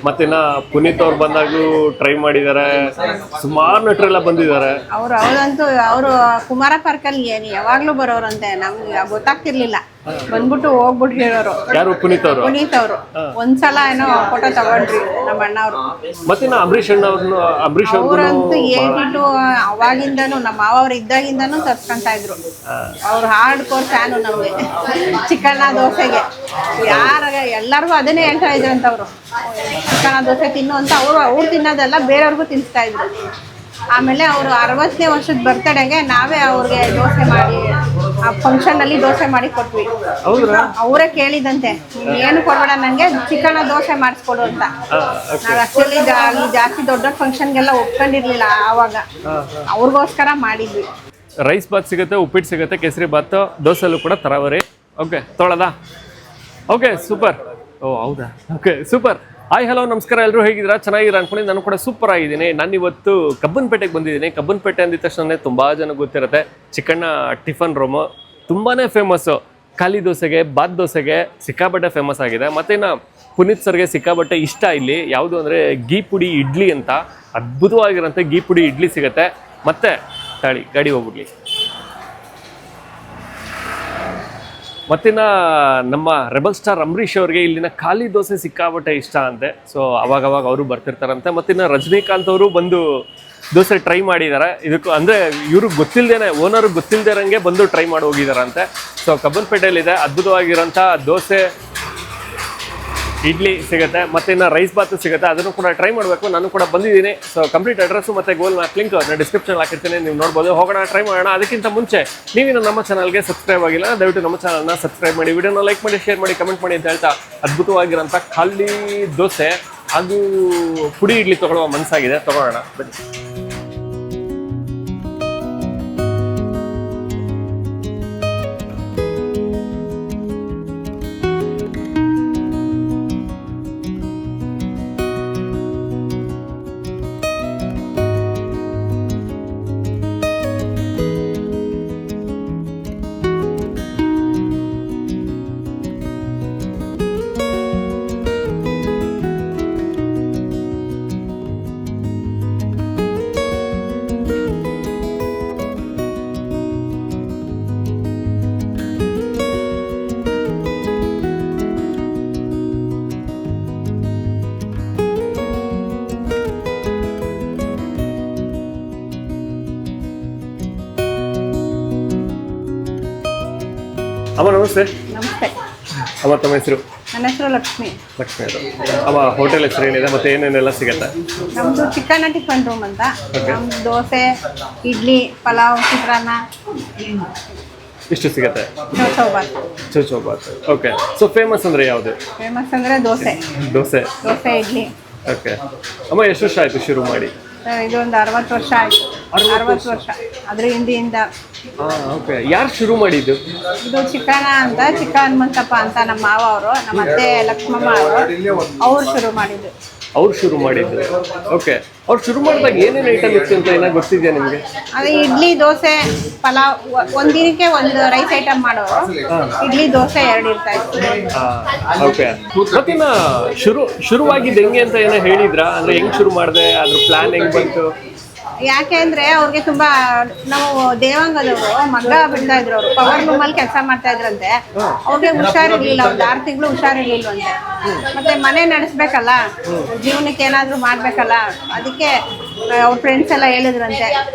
ಮತ್ತಿನ್ನ ಪುನೀತ್ ಅವ್ರು ಬಂದಾಗ್ಲೂ ಟ್ರೈ ಮಾಡಿದ್ದಾರೆ, ಸುಮಾರು ನಟರೆಲ್ಲ ಬಂದಿದ್ದಾರೆ. ಅವ್ರಂತೂ ಅವರು ಕುಮಾರ ಪಾರ್ಕಲ್ಲಿ ಯಾವಾಗ್ಲೂ ಬರೋರಂತೆ, ನಮ್ಗೆ ಗೊತ್ತಾಗ್ತಿರ್ಲಿಲ್ಲ. ಬಂದ್ಬಿಟ್ಟು ಹೋಗ್ಬಿಟ್ಟು ಹೇಳೋರು. ಯಾರು? ಪುನೀತ್ ಅವರು ಒಂದ್ಸಲ ಏನೋ ಫೋಟೋ ತಗೊಂಡ್ರಿ ನಮ್ಮ ಅಣ್ಣ ಅವರು. ಮತ್ತಿನ್ನ ಅಂಬರೀಷ್ ಅವ್ರಂತೂ ಏಟಿಟ್ಟು ಅವಾಗಿಂದನು ನಮ್ಮ ಮಾವ ಅವ್ರು ಇದ್ದಾಗಿಂದನೂ ತರ್ಸ್ಕೊಂತ ಇದ್ರು. ಅವ್ರು ಹಾರ್ಡ್ ಕೋರ್ ಫ್ಯಾನು ನಮ್ಗೆ. ಚಿಕನ್ನ ದೋಸೆಗೆ ಎಲ್ಲರಿಗೂ ಅದನ್ನೇ ಹೇಳ್ತಾ ಇದ್ರಂತ ಅವರು. ಚಿಕನ್ನ ದೋಸೆ ತಿನ್ನು ಅಂತ ಅವ್ರು ತಿನ್ನೋದೆಲ್ಲ ಬೇರೆಯವ್ರಿಗೂ ತಿನ್ನಿಸ್ತಾ ಇದ್ರು. ಆಮೇಲೆ ಅವರು 60ನೇ ವರ್ಷದ ಬರ್ತಡೆಗೆ ನಾವೇ ಅವ್ರಿಗೆ ದೋಸೆ ಮಾಡಿ ಆ ಫಂಕ್ಷನ್ ಅಲ್ಲಿ ದೋಸೆ ಮಾಡಿ ಕೊಟ್ವಿ. ಅವರೇ ಕೇಳಿದಂತೆ, ಏನು ಕೊಡಬೇಡ ನಂಗೆ ಚಿಕನ್ ದೋಸೆ ಮಾಡಿಸ್ಕೊಡು ಅಂತ. ನಾವು ಆಕ್ಚುಲಿ ಜಾಸ್ತಿ ದೊಡ್ಡ ಫಂಕ್ಷನ್ಗೆಲ್ಲ ಒಪ್ಕೊಂಡಿರ್ಲಿಲ್ಲ ಆವಾಗ, ಅವ್ರಿಗೋಸ್ಕರ ಮಾಡಿದ್ವಿ. ರೈಸ್ ಬಾತ್ ಸಿಗುತ್ತೆ, ಉಪ್ಪಿಟ್ಟು ಸಿಗುತ್ತೆ, ಕೇಸರಿ ಬಾತ್, ದೋಸೆಲ್ಲೂ ಕೂಡ ತರಾವರಿ. ಓಕೆ, ತೊಗೊಳದಾ? Okay, super. ಓ ಹೌದಾ? Okay, super. ಹಾಯ್, ಹಲೋ, ನಮಸ್ಕಾರ. ಎಲ್ಲರೂ ಹೇಗಿದ್ದೀರಾ? ಚೆನ್ನಾಗಿರ ಅನ್ಕೊಂಡು ನಾನು ಕೂಡ ಸೂಪರ್ ಆಗಿದ್ದೀನಿ. ನಾನು ಇವತ್ತು ಕಬ್ಬನ್ಪೇಟೆಗೆ ಬಂದಿದ್ದೀನಿ. ಕಬ್ಬನ್ಪೇಟೆ ಅಂದಿದ ತಕ್ಷಣ ತುಂಬ ಜನ ಗೊತ್ತಿರುತ್ತೆ, ಚಿಕನ್ನ ಟಿಫನ್ ರೂಮು ತುಂಬಾ ಫೇಮಸ್ಸು. ಖಾಲಿ ದೋಸೆಗೆ, ಬಾತ್ ದೋಸೆಗೆ ಸಿಕ್ಕಾಬಟ್ಟೆ ಫೇಮಸ್ ಆಗಿದೆ. ಮತ್ತು ಇನ್ನು ಪುನೀತ್ ಸರ್ಗೆ ಸಿಕ್ಕಾಬಟ್ಟೆ ಇಷ್ಟ ಇಲ್ಲಿ ಯಾವುದು ಅಂದರೆ ಗೀ ಪುಡಿ ಇಡ್ಲಿ ಅಂತ. ಅದ್ಭುತವಾಗಿರೋಂಥ ಗೀ ಪುಡಿ ಇಡ್ಲಿ ಸಿಗುತ್ತೆ. ಮತ್ತು ತಾಳಿ ಗಾಡಿ ಹೋಗ್ಬಿಡ್ಲಿ. ಮತ್ತಿನ್ನ ನಮ್ಮ ರೆಬಲ್ ಸ್ಟಾರ್ ಅಂಬರೀಷ್ ಅವ್ರಿಗೆ ಇಲ್ಲಿನ ಖಾಲಿ ದೋಸೆ ಸಿಕ್ಕಾಬಟ್ಟೆ ಇಷ್ಟ ಅಂತೆ. ಸೊ ಅವಾಗವಾಗ ಅವರು ಬರ್ತಿರ್ತಾರಂತೆ. ಮತ್ತಿನ್ನ ರಜನಿಕಾಂತ್ ಅವರು ಬಂದು ದೋಸೆ ಟ್ರೈ ಮಾಡಿದ್ದಾರೆ. ಇದಕ್ಕೂ ಅಂದರೆ ಇವ್ರಿಗೆ ಗೊತ್ತಿಲ್ಲದೇನೆ, ಓನರ್ಗೆ ಗೊತ್ತಿಲ್ಲದೇ ಬಂದು ಟ್ರೈ ಮಾಡಿ ಹೋಗಿದಾರಂತೆ. ಸೊ ಕಬ್ಬನ್ಪೇಟೆಯಲ್ಲಿದೆ, ಅದ್ಭುತವಾಗಿರೋಂಥ ದೋಸೆ ಇಡ್ಲಿ ಸಿಗುತ್ತೆ. ಮತ್ತು ಇನ್ನು ರೈಸ್ ಬಾತು ಸಿಗುತ್ತೆ, ಅದನ್ನು ಕೂಡ ಟ್ರೈ ಮಾಡಬೇಕು. ನಾನು ಕೂಡ ಬಂದಿದ್ದೀನಿ. ಸೊ ಕಂಪ್ಲೀಟ್ ಅಡ್ರೆಸ್ಸು ಮತ್ತು ಗೂಗಲ್ ಮ್ಯಾಪ್ ಲಿಂಕ್ ನಾನು ಡಿಸ್ಕ್ರಿಪ್ಷನ್ ಹಾಕಿರ್ತೀನಿ, ನೀವು ನೋಡ್ಬೋದು. ಹೋಗೋಣ, ಟ್ರೈ ಮಾಡೋಣ. ಅದಕ್ಕಿಂತ ಮುಂಚೆ ನೀವಿನ್ನು ನಮ್ಮ ಚಾನಲ್ಗೆ ಸಬ್ಸ್ಕ್ರೈಬ್ ಆಗಿಲ್ಲ, ದಯವಿಟ್ಟು ನಮ್ಮ ಚಾನಲ್ನ ಸಬ್ಸ್ಕ್ರೈಬ್ ಮಾಡಿ, ವಿಡಿಯೋನ ಲೈಕ್ ಮಾಡಿ, ಶೇರ್ ಮಾಡಿ, ಕಮೆಂಟ್ ಮಾಡಿ ಅಂತ ಹೇಳ್ತಾ, ಅದ್ಭುತವಾಗಿರೋಂಥ ಖಾಲಿ ದೋಸೆ ಹಾಗೂ ಪುಡಿ ಇಡ್ಲಿ ತೊಗೊಳ್ಳುವ ಮನಸ್ಸಾಗಿದೆ. ತೊಗೊಳ್ಳೋಣ ಬನ್ನಿ. ಅಮ್ಮ ನಮಸ್ತೆ. ನಮಸ್ತೆ. ಅಮ್ಮ ತಮ್ಮ ಹೆಸರು? ನನ್ನ ಹೆಸರು ಲಕ್ಷ್ಮಿ. ಲಕ್ಷ್ಮಿ ಅವರು. ಅಮ್ಮ ಹೋಟೆಲ್ ಹೆಸರು ಏನಿದೆ ಮತ್ತು ಏನೇನೆಲ್ಲ ಸಿಗುತ್ತೆ? ನಮ್ಮದು ಚಿಕನ್ ಟಿಫನ್ ರೂಮ್ ಅಂತ. ನಮ್ದು ದೋಸೆ, ಇಡ್ಲಿ, ಪಲಾವ್, ಚಿತ್ರಾನ್ನ ಇಷ್ಟು ಸಿಗುತ್ತೆ. ಚೌಚೌಬಾತ್. ಓಕೆ. ಸೊ ಫೇಮಸ್ ಅಂದರೆ ಯಾವುದು? ಫೇಮಸ್ ಅಂದರೆ ದೋಸೆ, ಇಡ್ಲಿ. ಓಕೆ. ಅಮ್ಮ ಎಷ್ಟು ವರ್ಷ ಆಯಿತು ಶುರು ಮಾಡಿ? ಇದೊಂದು 60 ವರ್ಷ ಆಯಿತು. 60 ವರ್ಷ. ಅದ್ರ ಹಿಂದಿಯಿಂದ. ಓಕೆ. ಯಾರು ಶುರು ಮಾಡಿದ್ದು? ಇದು ಚಿಕ್ಕ ಹನುಮಂತಪ್ಪ ಅಂತ ನಮ್ಮ ಮಾವ ಅವರು, ನಮ್ಮ ಅತ್ತೆ ಲಕ್ಷ್ಮಮ್ಮ ಅವ್ರು ಶುರು ಮಾಡಿದ್ದು. ಓಕೆ. ಅವ್ರು ಶುರು ಮಾಡಿದಾಗ ಏನೇನು ಐಟಮ್ ಇತ್ತು ಅಂತ ಏನಾದ್ರು ಗೊತ್ತಿದೆಯಾ ನಿಮಗೆ? ಅದೇ ಇಡ್ಲಿ, ದೋಸೆ, ಪಲಾವ್. ಒಂದಿನಕ್ಕೆ ಒಂದು ರೈಸ್ ಐಟಮ್ ಮಾಡೋರು. ಇಡ್ಲಿ, ದೋಸೆ 2 ಇರ್ತಾ ಇತ್ತು. ಓಕೆ. ಮತ್ತಿನ್ನ ಶುರುವಾಗಿದ್ದು ಹೆಂಗೆ ಅಂತ ಏನೋ ಹೇಳಿದ್ರಾ? ಅಂದ್ರೆ ಹೆಂಗ್ ಶುರು ಮಾಡಿದೆ, ಅದ್ರ ಪ್ಲಾನ್ ಹೆಂಗ್ ಬಂತು? ಯಾಕೆ ಅಂದ್ರೆ ಅವ್ರಿಗೆ ತುಂಬಾ, ನಾವು ದೇವಾಂಗದವರು ಮಗ್ಗ ಬಿಡ್ತಾ ಇದ್ರು. ಅವರು ಪವರ್ ರೂಮ್ ಅಲ್ಲಿ ಕೆಲಸ ಮಾಡ್ತಾ ಇದ್ರಂತೆ. ಅವ್ರಿಗೆ ಹುಷಾರಿರ್ಲಿಲ್ಲ, ಒಂದು 6 ತಿಂಗಳು ಹುಷಾರಿರ್ಲಿಲ್ವಂತೆ. ಮತ್ತೆ ಮನೆ ನಡೆಸ್ಬೇಕಲ್ಲ, ಜೀವನಕ್ಕೆ ಏನಾದ್ರು ಮಾಡ್ಬೇಕಲ್ಲ, ಅದಕ್ಕೆ ಅವ್ರ ಫ್ರೆಂಡ್ಸ್ ಎಲ್ಲ ಹೇಳಿದ್ರಂತೆ.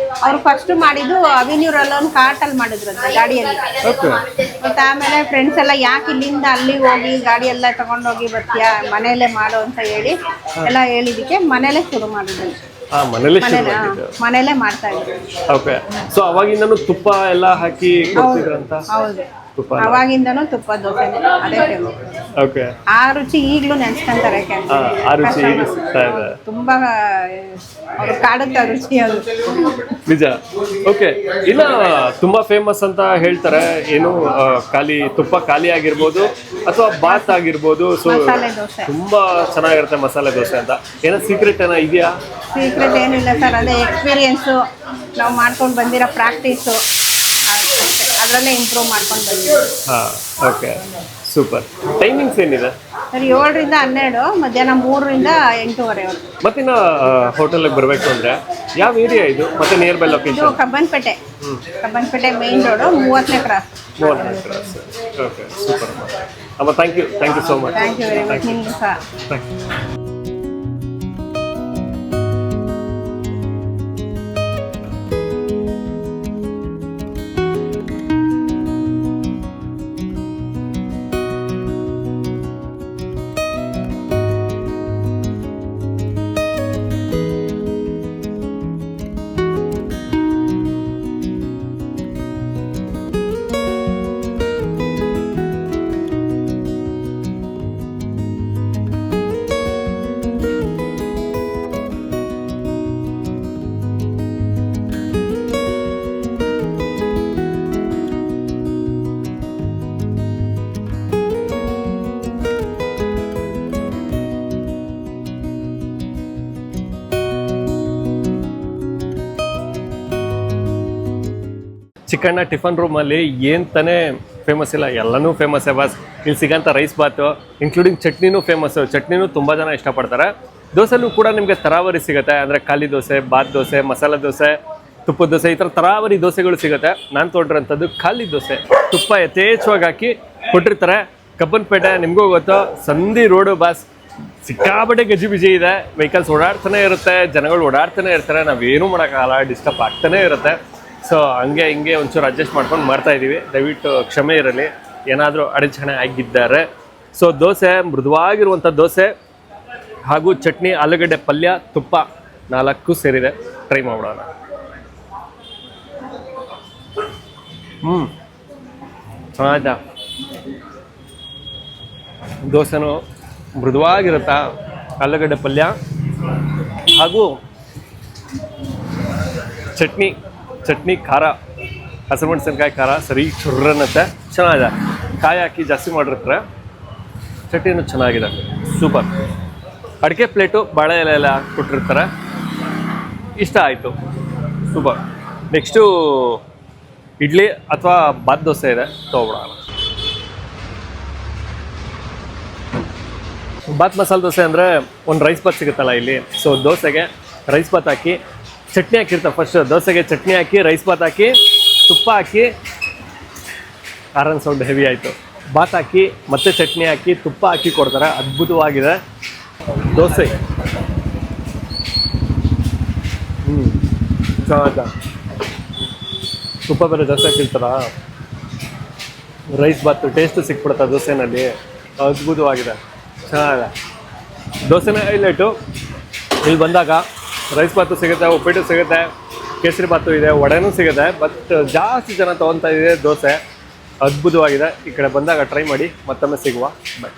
ಅವ್ರು ಫಸ್ಟ್ ಮಾಡಿದ್ದು ಅವಿನ್ಯೂರಲ್ಲಿ ಒಂದು ಕಾರ್ಟಲ್ಲಿ ಮಾಡಿದ್ರಂತೆ, ಗಾಡಿಯಲ್ಲಿ. ಮತ್ತೆ ಆಮೇಲೆ ಫ್ರೆಂಡ್ಸ್ ಎಲ್ಲ ಯಾಕೆ ಇಲ್ಲಿಂದ ಅಲ್ಲಿಗೆ ಹೋಗಿ ಗಾಡಿ ಎಲ್ಲ ತಗೊಂಡೋಗಿ ಬರ್ತೀಯಾ, ಮನೆಯಲ್ಲೇ ಮಾಡು ಅಂತ ಹೇಳಿ ಎಲ್ಲ ಹೇಳಿದಕ್ಕೆ ಮನೇಲೆ ಶುರು ಮಾಡಿದ್ರು. ಮನೇಲೆ ಮಾಡ್ತಾ ಇದ್ರು. ಓಕೆ. ಸೊ ಅವಾಗಿಂದನೂ ತುಪ್ಪ ಎಲ್ಲ ಹಾಕಿ ಕೊಡ್ತಿದ್ರಂತ? ಹೌದು, ಅವಾಗಿಂದನೂ ತುಪ್ಪ ದೋಸೆ ಅದೇ ಫೇಮಸ್. ಓಕೆ. ಆ ರುಚಿ ಈಗಲೂ ನೆನ್ಸ್ಕೊಂತಾರೆ. ತುಂಬಾ ಅವ್ರು ಕಾಡುತ್ತೆ ರುಚಿ, ಅದು ನಿಜ. ಓಕೆ. ಇನ್ನ ತುಂಬಾ ಫೇಮಸ್ ಅಂತ ಹೇಳ್ತಾರೆ, ಏನು ಖಾಲಿ ತುಪ್ಪ ಖಾಲಿ ಆಗಿರ್ಬೋದು ಅಥವಾ ಬಾತ್ ಆಗಿರ್ಬೋದು. ಸೊ ತುಂಬಾ ಚೆನ್ನಾಗಿರುತ್ತೆ ಮಸಾಲೆ ದೋಸೆ ಅಂತ. ಏನೋ ಸೀಕ್ರೆಟ್ ಏನೋ ಇದೆಯಾ? ಸೀಕ್ರೆಟ್ ಏನಿಲ್ಲ ಸರ್, ಅದೇ ಎಕ್ಸ್ಪೀರಿಯನ್ಸು, ನಾವು ಮಾಡ್ಕೊಂಡು ಬಂದಿರೋ ಪ್ರಾಕ್ಟೀಸು, ಅದರಲ್ಲೇ ಇಂಪ್ರೂವ್ ಮಾಡ್ಕೊಂಡು ಬಂದಿದ್ದೀವಿ. ಓಕೆ. ಸೂಪರ್. ಟೈಮಿಂಗ್ಸ್ ಏನಿದೆ? ಸರಿ 7ರಿಂದ 12, ಮಧ್ಯಾಹ್ನ 3ರಿಂದ 8:30 ಮತ್ತಿನ್ನ ಹೋಟೆಲ್ಗೆ ಬರಬೇಕು ಅಂದರೆ ಯಾವ ಏರಿಯಾ ಇದು ಮತ್ತೆ ನಿಯರ್ ಬೈ ಇದು ಲೊಕೇಶನ್? ಕಬ್ಬನ್ಪೇಟೆ ಮೇನ್ ರೋಡು 30ನೇ ಕ್ರಾಸ್. ಓಕೆ ಸೂಪರ್ ಅಮ್ಮ. Thank you so much. Thank you very much. ನಿಮಗೂ ಸಹ. Thank you. ಚಿಕ್ಕಣ್ಣ ಟಿಫನ್ ರೂಮಲ್ಲಿ ಏನು ತಾನೇ ಫೇಮಸ್ ಇಲ್ಲ, ಎಲ್ಲನೂ ಫೇಮಸ್ಸೇ ಬಾಸ್. ಇಲ್ಲಿ ಸಿಗೋಂಥ ರೈಸ್ ಬಾತು ಇನ್ಕ್ಲೂಡಿಂಗ್ ಚಟ್ನಿನೂ ಫೇಮಸ್ಸು. ಚಟ್ನಿನೂ ತುಂಬ ಜನ ಇಷ್ಟಪಡ್ತಾರೆ. ದೋಸೆಲೂ ಕೂಡ ನಿಮಗೆ ತರಾವರಿ ಸಿಗುತ್ತೆ. ಅಂದರೆ ಖಾಲಿ ದೋಸೆ, ಬಾತ್ ದೋಸೆ, ಮಸಾಲೆ ದೋಸೆ, ತುಪ್ಪದ ದೋಸೆ, ಈ ಥರ ತರಾವರಿ ದೋಸೆಗಳು ಸಿಗುತ್ತೆ. ನಾನು ತೊಗೊಂಡಿರೋಂಥದ್ದು ಖಾಲಿ ದೋಸೆ. ತುಪ್ಪ ಯಥೇಚ್ಛವಾಗಿ ಹಾಕಿ ಕೊಟ್ಟಿರ್ತಾರೆ. ಕಬ್ಬನ್ಪೇಟೆ ನಿಮಗೂ ಗೊತ್ತು, ಸಂಧಿ ರೋಡು ಬಾಸ್. ಸಿಕ್ಕಾಬಟ್ಟೆ ಗಜಿಬಿಜಿ ಇದೆ. ವೆಹಿಕಲ್ಸ್ ಓಡಾಡ್ತಾನೆ ಇರುತ್ತೆ, ಜನಗಳು ಓಡಾಡ್ತಾನೆ ಇರ್ತಾರೆ. ನಾವೇನೂ ಮಾಡೋಕ್ಕಾಗಲ್ಲ, ಡಿಸ್ಟರ್ಬ್ ಆಗ್ತಾನೆ ಇರುತ್ತೆ. ಸೊ ಹಂಗೆ ಹಿಂಗೆ ಒಂಚೂರು ಅಡ್ಜಸ್ಟ್ ಮಾಡ್ಕೊಂಡು ಮಾಡ್ತಾ ಇದ್ದೀವಿ. ದಯವಿಟ್ಟು ಕ್ಷಮೆ ಇರಲಿ ಏನಾದರೂ ಅಡಚಣೆ ಆಗಿದ್ದಾರೆ. ಸೊ ದೋಸೆ, ಮೃದುವಾಗಿರುವಂಥ ದೋಸೆ ಹಾಗೂ ಚಟ್ನಿ, ಆಲೂಗಡ್ಡೆ ಪಲ್ಯ, ತುಪ್ಪ 4 ಸೇರಿದೆ. ಟ್ರೈ ಮಾಡೋಣ. ಚೆನ್ನಾಯ್ತಾ? ದೋಸೆನೂ ಮೃದುವಾಗಿರುತ್ತಾ, ಆಲೂಗಡ್ಡೆ ಪಲ್ಯ ಹಾಗೂ ಚಟ್ನಿ ಖಾರ, ಹಸಿಮೆಣಸಿನ್ಕಾಯಿ ಖಾರ ಸರಿ ಚುರ್ರನ್ನತ್ತೆ. ಚೆನ್ನಾಗಿದೆ. ಕಾಯಿ ಹಾಕಿ ಜಾಸ್ತಿ ಮಾಡಿರ್ತಾರೆ. ಚಟ್ನಿನೂ ಚೆನ್ನಾಗಿದೆ. ಸೂಪರ್. ಅಡಿಕೆ ಪ್ಲೇಟು ಬಾಳೆ ಎಲೆ ಎಲ್ಲ ಕೊಟ್ಟಿರ್ತಾರೆ. ಇಷ್ಟ ಆಯಿತು. ಸೂಪರ್. ನೆಕ್ಸ್ಟು ಇಡ್ಲಿ ಅಥವಾ ಬಾತ್ ದೋಸೆ ಇದೆ, ತೊಗೊಬಿಡೋಣ. ಬಾತ್ ಮಸಾಲೆ ದೋಸೆ ಅಂದರೆ ಒಂದು ರೈಸ್ ಬಾತ್ ಸಿಗುತ್ತಲ್ಲ ಇಲ್ಲಿ. ಸೊ ದೋಸೆಗೆ ರೈಸ್ ಬಾತ್ ಹಾಕಿ ಚಟ್ನಿ ಹಾಕಿರ್ತಾರೆ. ಫಸ್ಟ್ ದೋಸೆಗೆ ಚಟ್ನಿ ಹಾಕಿ, ರೈಸ್ ಬಾತ್ ಹಾಕಿ, ತುಪ್ಪ ಹಾಕಿ, ಆರನ್ ಸೌಂಡ್ ಹೆವಿ ಆಯಿತು. ಬಾತ್ ಹಾಕಿ ಮತ್ತೆ ಚಟ್ನಿ ಹಾಕಿ, ತುಪ್ಪ ಹಾಕಿ ಕೊಡ್ತಾರೆ. ಅದ್ಭುತವಾಗಿದೆ ದೋಸೆ. ಚೆನ್ನಾಗ ತುಪ್ಪ ಬೇರೆ ಜಾಸ್ತಿ ಹಾಕಿರ್ತಾರ. ರೈಸ್ ಬಾತ್ ಟೇಸ್ಟು ಸಿಕ್ಬಿಡುತ್ತೆ ದೋಸೆನಲ್ಲಿ. ಅದ್ಭುತವಾಗಿದೆ, ಚೆನ್ನಾಗಿದೆ. ದೋಸೆನೇ ಹೈಲೈಟು. ಇಲ್ಲಿ ಬಂದಾಗ ರೈಸ್ ಬಾತು ಸಿಗುತ್ತೆ, ಉಪ್ಪಿಟ್ಟು ಸಿಗುತ್ತೆ, ಕೇಸರಿ ಬಾತು ಇದೆ, ವಡೆನೂ ಸಿಗುತ್ತೆ. ಬಟ್ ಜಾಸ್ತಿ ಜನ ತೊಗೊತಾ ಇದೆ ದೋಸೆ. ಅದ್ಭುತವಾಗಿದೆ. ಈ ಕಡೆ ಬಂದಾಗ ಟ್ರೈ ಮಾಡಿ. ಮತ್ತೊಮ್ಮೆ ಸಿಗುವ. ಬೈ.